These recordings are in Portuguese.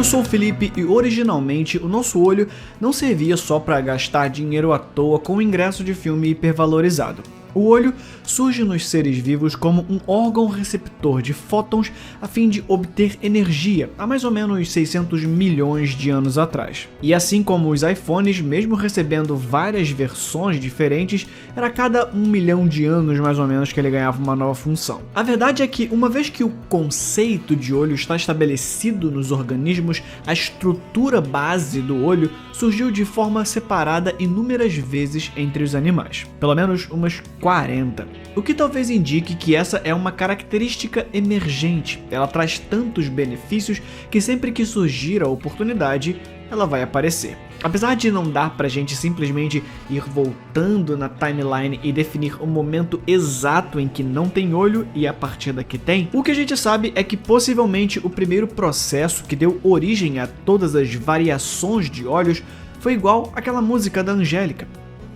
eu sou o Felipe e originalmente o nosso olho não servia só para gastar dinheiro à toa com o ingresso de filme hipervalorizado. O olho surge nos seres vivos como um órgão receptor de fótons a fim de obter energia há mais ou menos 600 milhões de anos atrás. E assim como os iPhones, mesmo recebendo várias versões diferentes, era a cada 1 milhão de anos mais ou menos que ele ganhava uma nova função. A verdade é que uma vez que o conceito de olho está estabelecido nos organismos, a estrutura base do olho surgiu de forma separada inúmeras vezes entre os animais. Pelo menos umas 40. O que talvez indique que essa é uma característica emergente. Ela traz tantos benefícios que sempre que surgir a oportunidade, ela vai aparecer. Apesar de não dar pra gente simplesmente ir voltando na timeline e definir o momento exato em que não tem olho e a partir daqui tem, o que a gente sabe é que possivelmente o primeiro processo que deu origem a todas as variações de olhos foi igual àquela música da Angélica,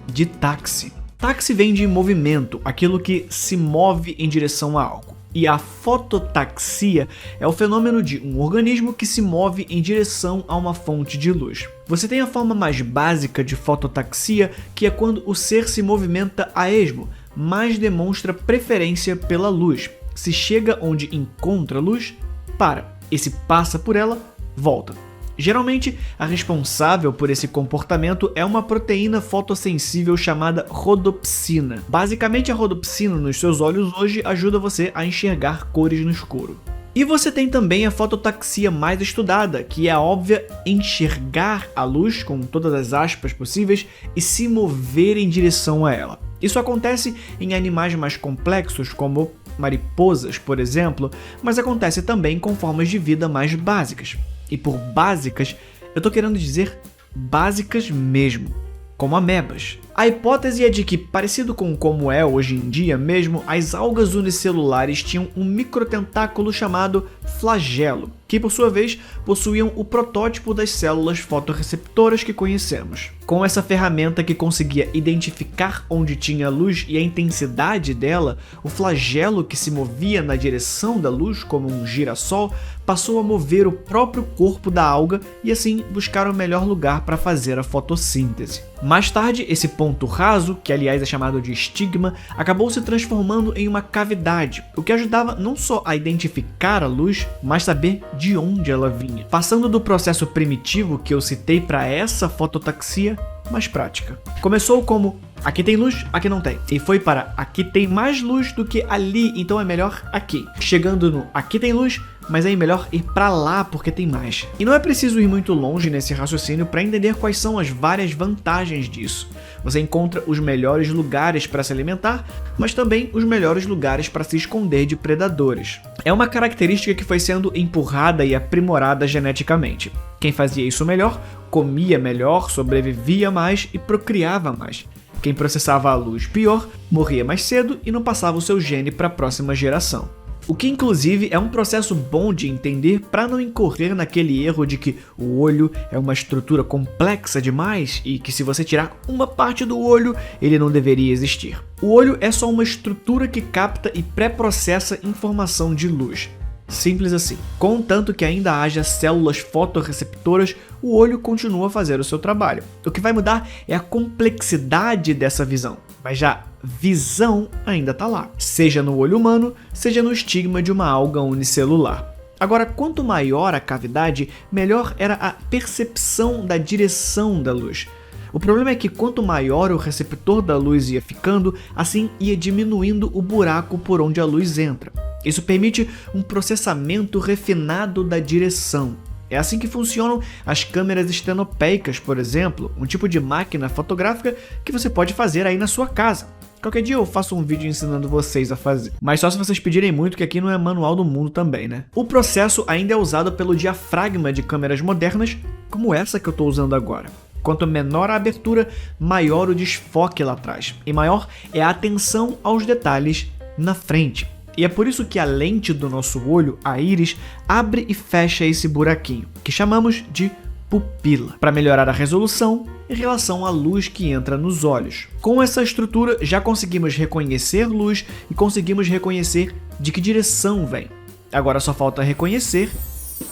de táxi. Táxi vem de movimento, aquilo que se move em direção a algo. E a fototaxia é o fenômeno de um organismo que se move em direção a uma fonte de luz. Você tem a forma mais básica de fototaxia, que é quando o ser se movimenta a esmo, mas demonstra preferência pela luz. Se chega onde encontra luz, para. E se passa por ela, volta. Geralmente, a responsável por esse comportamento é uma proteína fotossensível chamada rodopsina. Basicamente, a rodopsina nos seus olhos hoje ajuda você a enxergar cores no escuro. E você tem também a fototaxia mais estudada, que é a óbvia enxergar a luz com todas as aspas possíveis e se mover em direção a ela. Isso acontece em animais mais complexos, como mariposas, por exemplo, mas acontece também com formas de vida mais básicas. E por básicas, eu tô querendo dizer básicas mesmo, como amebas. A hipótese é de que, parecido com como é hoje em dia mesmo, as algas unicelulares tinham um microtentáculo chamado flagelo, que por sua vez possuíam o protótipo das células fotorreceptoras que conhecemos. Com essa ferramenta que conseguia identificar onde tinha luz e a intensidade dela, o flagelo que se movia na direção da luz como um girassol passou a mover o próprio corpo da alga e assim buscar o melhor lugar para fazer a fotossíntese. Mais tarde, esse ponto raso, que aliás é chamado de estigma, acabou se transformando em uma cavidade, o que ajudava não só a identificar a luz, mas saber de onde ela vinha, passando do processo primitivo que eu citei para essa fototaxia mais prática. Começou como aqui tem luz, aqui não tem, e foi para aqui tem mais luz do que ali, então é melhor aqui. Chegando no aqui tem luz, mas é melhor ir para lá porque tem mais. E não é preciso ir muito longe nesse raciocínio para entender quais são as várias vantagens disso. Você encontra os melhores lugares para se alimentar, mas também os melhores lugares para se esconder de predadores. É uma característica que foi sendo empurrada e aprimorada geneticamente. Quem fazia isso melhor, comia melhor, sobrevivia mais e procriava mais. Quem processava a luz pior, morria mais cedo e não passava o seu gene para a próxima geração. O que inclusive é um processo bom de entender para não incorrer naquele erro de que o olho é uma estrutura complexa demais e que se você tirar uma parte do olho, ele não deveria existir. O olho é só uma estrutura que capta e pré-processa informação de luz. Simples assim. Contanto que ainda haja células fotorreceptoras, o olho continua a fazer o seu trabalho. O que vai mudar é a complexidade dessa visão, mas já visão ainda está lá, seja no olho humano, seja no estigma de uma alga unicelular. Agora, quanto maior a cavidade, melhor era a percepção da direção da luz. O problema é que quanto maior o receptor da luz ia ficando, assim ia diminuindo o buraco por onde a luz entra. Isso permite um processamento refinado da direção. É assim que funcionam as câmeras estenopeicas, por exemplo, um tipo de máquina fotográfica que você pode fazer aí na sua casa. Qualquer dia eu faço um vídeo ensinando vocês a fazer. Mas só se vocês pedirem muito, que aqui não é manual do mundo também, né? O processo ainda é usado pelo diafragma de câmeras modernas, como essa que eu estou usando agora. Quanto menor a abertura, maior o desfoque lá atrás. E maior é a atenção aos detalhes na frente. E é por isso que a lente do nosso olho, a íris, abre e fecha esse buraquinho, que chamamos de pupila, para melhorar a resolução em relação à luz que entra nos olhos. Com essa estrutura, já conseguimos reconhecer luz e conseguimos reconhecer de que direção vem. Agora só falta reconhecer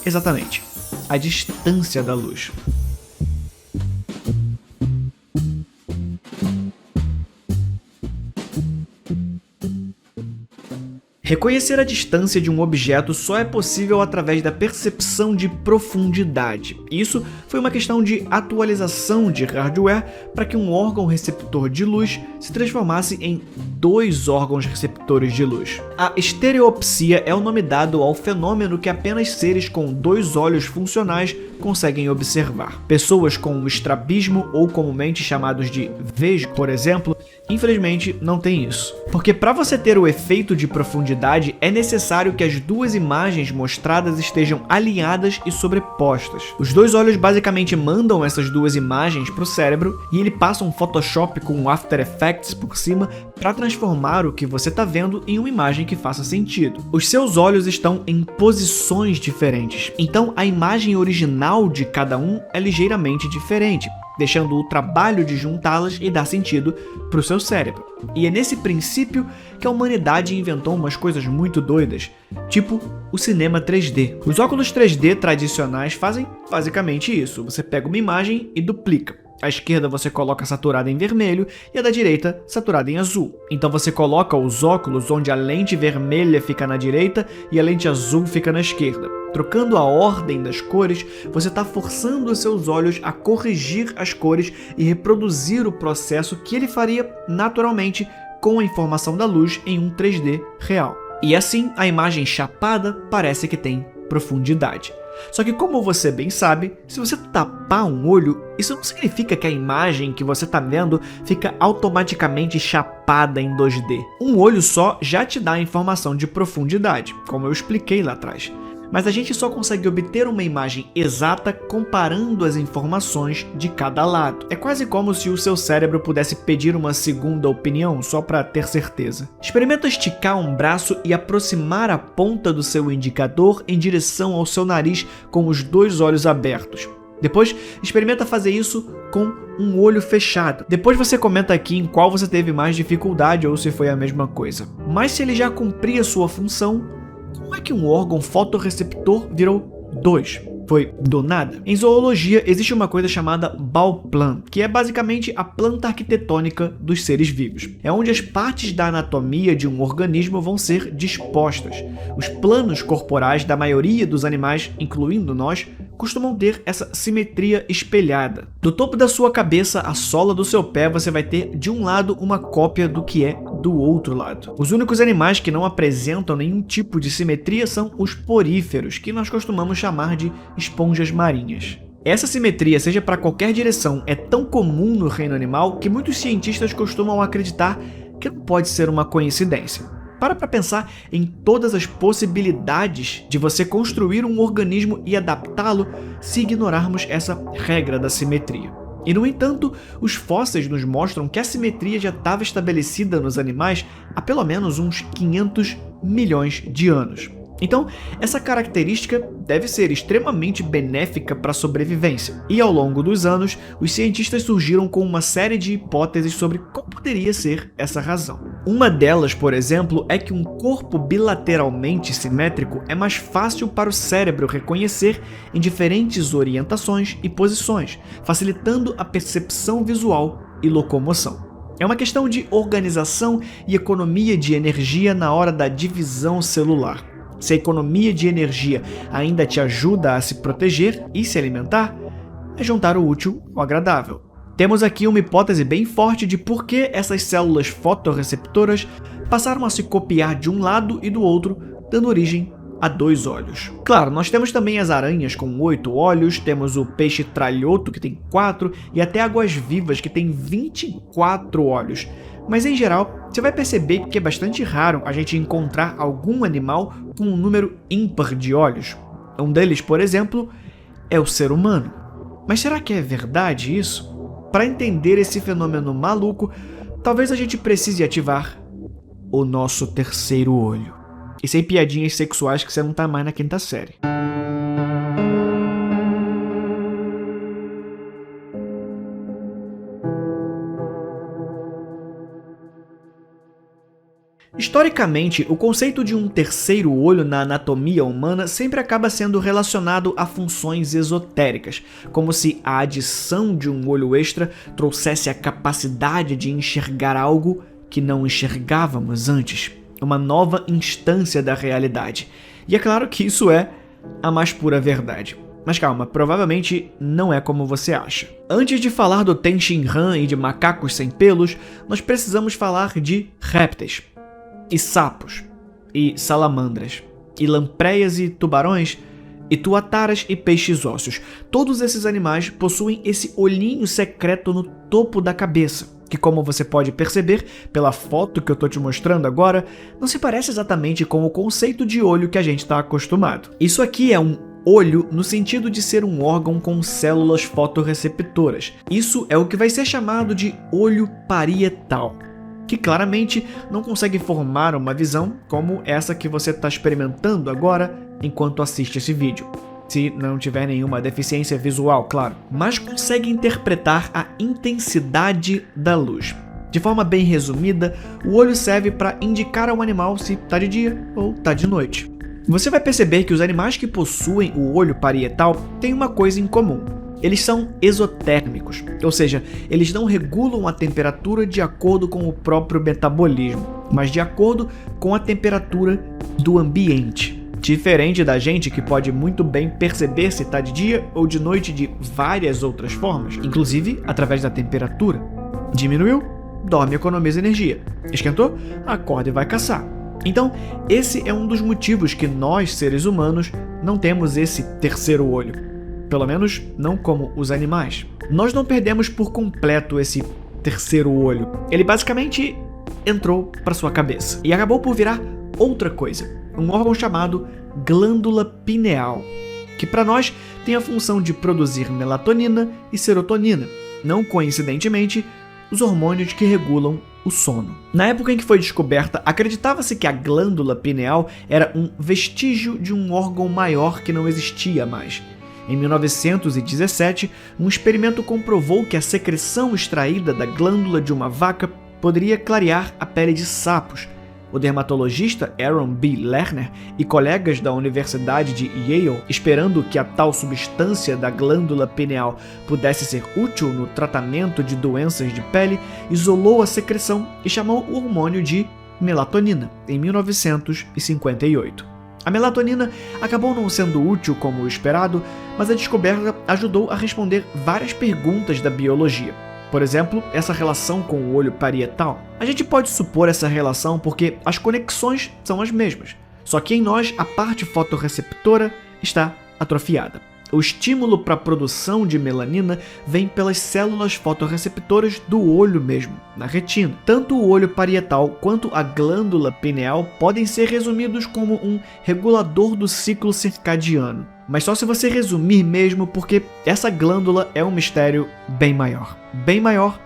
exatamente a distância da luz. Reconhecer a distância de um objeto só é possível através da percepção de profundidade. Isso foi uma questão de atualização de hardware para que um órgão receptor de luz se transformasse em dois órgãos receptores de luz. A estereopsia é o nome dado ao fenômeno que apenas seres com dois olhos funcionais conseguem observar. Pessoas com estrabismo, ou comumente chamados de vesgo, por exemplo, infelizmente não tem isso. Porque para você ter o efeito de profundidade, é necessário que as duas imagens mostradas estejam alinhadas e sobrepostas. Os dois olhos basicamente mandam essas duas imagens para o cérebro e ele passa um Photoshop com um After Effects por cima para transformar o que você está vendo em uma imagem que faça sentido. Os seus olhos estão em posições diferentes, então a imagem original de cada um é ligeiramente diferente, deixando o trabalho de juntá-las e dar sentido para o seu cérebro. E é nesse princípio que a humanidade inventou umas coisas muito doidas, tipo o cinema 3D. Os óculos 3D tradicionais fazem basicamente isso: você pega uma imagem e duplica. À esquerda você coloca saturada em vermelho e a da direita saturada em azul. Então você coloca os óculos onde a lente vermelha fica na direita e a lente azul fica na esquerda. Trocando a ordem das cores, você está forçando os seus olhos a corrigir as cores e reproduzir o processo que ele faria naturalmente com a informação da luz em um 3D real. E assim, a imagem chapada parece que tem profundidade. Só que, como você bem sabe, se você tapar um olho, isso não significa que a imagem que você está vendo fica automaticamente chapada em 2D. Um olho só já te dá a informação de profundidade, como eu expliquei lá atrás. Mas a gente só consegue obter uma imagem exata comparando as informações de cada lado. É quase como se o seu cérebro pudesse pedir uma segunda opinião só para ter certeza. Experimenta esticar um braço e aproximar a ponta do seu indicador em direção ao seu nariz com os dois olhos abertos. Depois, experimenta fazer isso com um olho fechado. Depois você comenta aqui em qual você teve mais dificuldade ou se foi a mesma coisa. Mas se ele já cumpria sua função, como é que um órgão fotorreceptor virou dois? Foi do nada? Em zoologia, existe uma coisa chamada Bauplan, que é basicamente a planta arquitetônica dos seres vivos. É onde as partes da anatomia de um organismo vão ser dispostas. Os planos corporais da maioria dos animais, incluindo nós, costumam ter essa simetria espelhada. Do topo da sua cabeça à sola do seu pé, você vai ter de um lado uma cópia do que é do outro lado. Os únicos animais que não apresentam nenhum tipo de simetria são os poríferos, que nós costumamos chamar de esponjas marinhas. Essa simetria, seja para qualquer direção, é tão comum no reino animal que muitos cientistas costumam acreditar que não pode ser uma coincidência. Para pensar em todas as possibilidades de você construir um organismo e adaptá-lo se ignorarmos essa regra da simetria. E, no entanto, os fósseis nos mostram que a simetria já estava estabelecida nos animais há pelo menos uns 500 milhões de anos. Então, essa característica deve ser extremamente benéfica para a sobrevivência. E ao longo dos anos, os cientistas surgiram com uma série de hipóteses sobre qual poderia ser essa razão. Uma delas, por exemplo, é que um corpo bilateralmente simétrico é mais fácil para o cérebro reconhecer em diferentes orientações e posições, facilitando a percepção visual e locomoção. É uma questão de organização e economia de energia na hora da divisão celular. Se a economia de energia ainda te ajuda a se proteger e se alimentar, é juntar o útil ao agradável. Temos aqui uma hipótese bem forte de por que essas células fotorreceptoras passaram a se copiar de um lado e do outro, dando origem a dois olhos. Claro, nós temos também as aranhas com 8 olhos, temos o peixe tralhoto que tem 4 e até águas-vivas que tem 24 olhos. Mas em geral, você vai perceber que é bastante raro a gente encontrar algum animal com um número ímpar de olhos. Um deles, por exemplo, é o ser humano. Mas será que é verdade isso? Para entender esse fenômeno maluco, talvez a gente precise ativar o nosso terceiro olho. E sem piadinhas sexuais que você não tá mais na quinta série. Historicamente, o conceito de um terceiro olho na anatomia humana sempre acaba sendo relacionado a funções esotéricas, como se a adição de um olho extra trouxesse a capacidade de enxergar algo que não enxergávamos antes, uma nova instância da realidade. E é claro que isso é a mais pura verdade. Mas calma, provavelmente não é como você acha. Antes de falar do Tenshinhan e de macacos sem pelos, nós precisamos falar de répteis. E sapos, e salamandras, e lampreias e tubarões, e tuataras e peixes ósseos. Todos esses animais possuem esse olhinho secreto no topo da cabeça, que, como você pode perceber pela foto que eu tô te mostrando agora, não se parece exatamente com o conceito de olho que a gente está acostumado. Isso aqui é um olho no sentido de ser um órgão com células fotorreceptoras. Isso é o que vai ser chamado de olho parietal, que claramente não consegue formar uma visão como essa que você está experimentando agora enquanto assiste esse vídeo. Se não tiver nenhuma deficiência visual, claro. Mas consegue interpretar a intensidade da luz. De forma bem resumida, o olho serve para indicar ao animal se está de dia ou está de noite. Você vai perceber que os animais que possuem o olho parietal têm uma coisa em comum. Eles são exotérmicos, ou seja, eles não regulam a temperatura de acordo com o próprio metabolismo, mas de acordo com a temperatura do ambiente. Diferente da gente, que pode muito bem perceber se está de dia ou de noite de várias outras formas, inclusive através da temperatura. Diminuiu? Dorme e economiza energia. Esquentou? Acorda e vai caçar. Então, esse é um dos motivos que nós, seres humanos, não temos esse terceiro olho. Pelo menos não como os animais. Nós não perdemos por completo esse terceiro olho. Ele basicamente entrou para sua cabeça e acabou por virar outra coisa, um órgão chamado glândula pineal, que para nós tem a função de produzir melatonina e serotonina, não coincidentemente, os hormônios que regulam o sono. Na época em que foi descoberta, acreditava-se que a glândula pineal era um vestígio de um órgão maior que não existia mais. Em 1917, um experimento comprovou que a secreção extraída da glândula de uma vaca poderia clarear a pele de sapos. O dermatologista Aaron B. Lerner e colegas da Universidade de Yale, esperando que a tal substância da glândula pineal pudesse ser útil no tratamento de doenças de pele, isolou a secreção e chamou o hormônio de melatonina, em 1958. A melatonina acabou não sendo útil como esperado, mas a descoberta ajudou a responder várias perguntas da biologia. Por exemplo, essa relação com o olho parietal. A gente pode supor essa relação porque as conexões são as mesmas, só que em nós a parte fotorreceptora está atrofiada. O estímulo para a produção de melanina vem pelas células fotorreceptoras do olho mesmo, na retina. Tanto o olho parietal quanto a glândula pineal podem ser resumidos como um regulador do ciclo circadiano. Mas só se você resumir mesmo, porque essa glândula é um mistério bem maior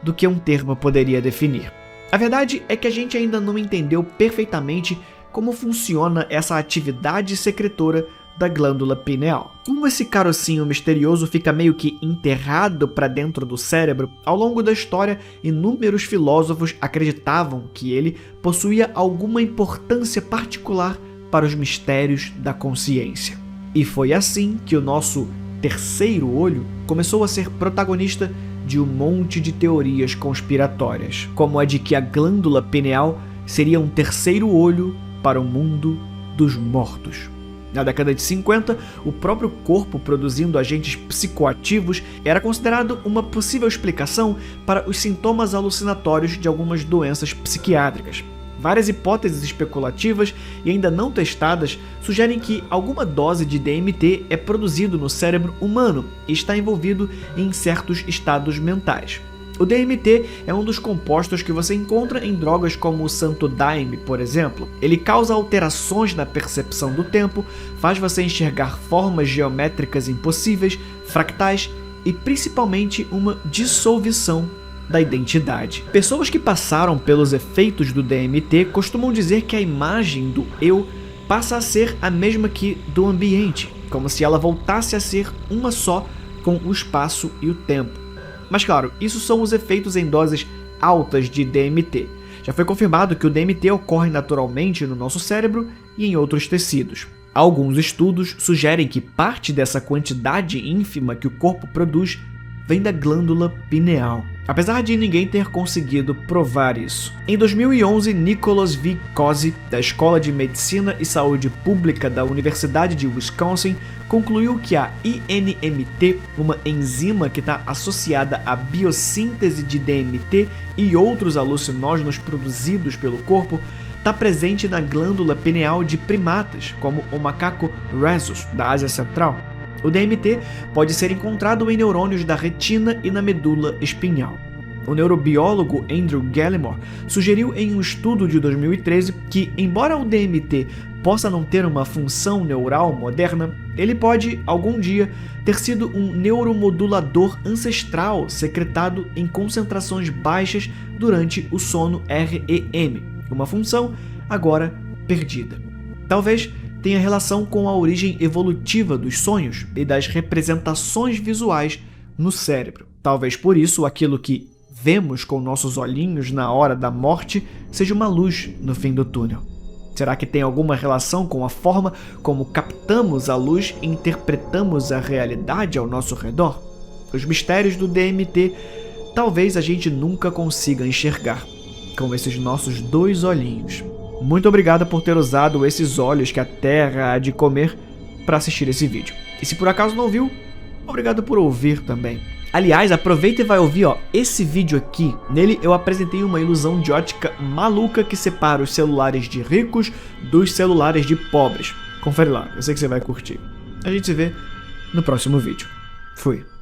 do que um termo poderia definir. A verdade é que a gente ainda não entendeu perfeitamente como funciona essa atividade secretora da glândula pineal. Como esse carocinho misterioso fica meio que enterrado para dentro do cérebro, ao longo da história, inúmeros filósofos acreditavam que ele possuía alguma importância particular para os mistérios da consciência. E foi assim que o nosso terceiro olho começou a ser protagonista de um monte de teorias conspiratórias, como a de que a glândula pineal seria um terceiro olho para o mundo dos mortos. Na década de 50, o próprio corpo produzindo agentes psicoativos era considerado uma possível explicação para os sintomas alucinatórios de algumas doenças psiquiátricas. Várias hipóteses especulativas e ainda não testadas sugerem que alguma dose de DMT é produzido no cérebro humano e está envolvido em certos estados mentais. O DMT é um dos compostos que você encontra em drogas como o Santo Daime, por exemplo. Ele causa alterações na percepção do tempo, faz você enxergar formas geométricas impossíveis, fractais e principalmente uma dissolução da identidade. Pessoas que passaram pelos efeitos do DMT costumam dizer que a imagem do eu passa a ser a mesma que do ambiente, como se ela voltasse a ser uma só com o espaço e o tempo. Mas claro, isso são os efeitos em doses altas de DMT. Já foi confirmado que o DMT ocorre naturalmente no nosso cérebro e em outros tecidos. Alguns estudos sugerem que parte dessa quantidade ínfima que o corpo produz vem da glândula pineal, apesar de ninguém ter conseguido provar isso. Em 2011, Nicholas V. Cosi, da Escola de Medicina e Saúde Pública da Universidade de Wisconsin, concluiu que a INMT, uma enzima que está associada à biossíntese de DMT e outros alucinógenos produzidos pelo corpo, está presente na glândula pineal de primatas, como o macaco Rhesus, da Ásia Central. O DMT pode ser encontrado em neurônios da retina e na medula espinhal. O neurobiólogo Andrew Gallimore sugeriu em um estudo de 2013 que, embora o DMT possa não ter uma função neural moderna, ele pode, algum dia, ter sido um neuromodulador ancestral secretado em concentrações baixas durante o sono REM, uma função agora perdida. Talvez tenha relação com a origem evolutiva dos sonhos e das representações visuais no cérebro. Talvez por isso aquilo que vemos com nossos olhinhos na hora da morte seja uma luz no fim do túnel. Será que tem alguma relação com a forma como captamos a luz e interpretamos a realidade ao nosso redor? Os mistérios do DMT talvez a gente nunca consiga enxergar com esses nossos dois olhinhos. Muito obrigado por ter usado esses olhos que a Terra há de comer para assistir esse vídeo. E se por acaso não viu, obrigado por ouvir também. Aliás, aproveita e vai ouvir esse vídeo aqui. Nele eu apresentei uma ilusão de ótica maluca que separa os celulares de ricos dos celulares de pobres. Confere lá, eu sei que você vai curtir. A gente se vê no próximo vídeo. Fui.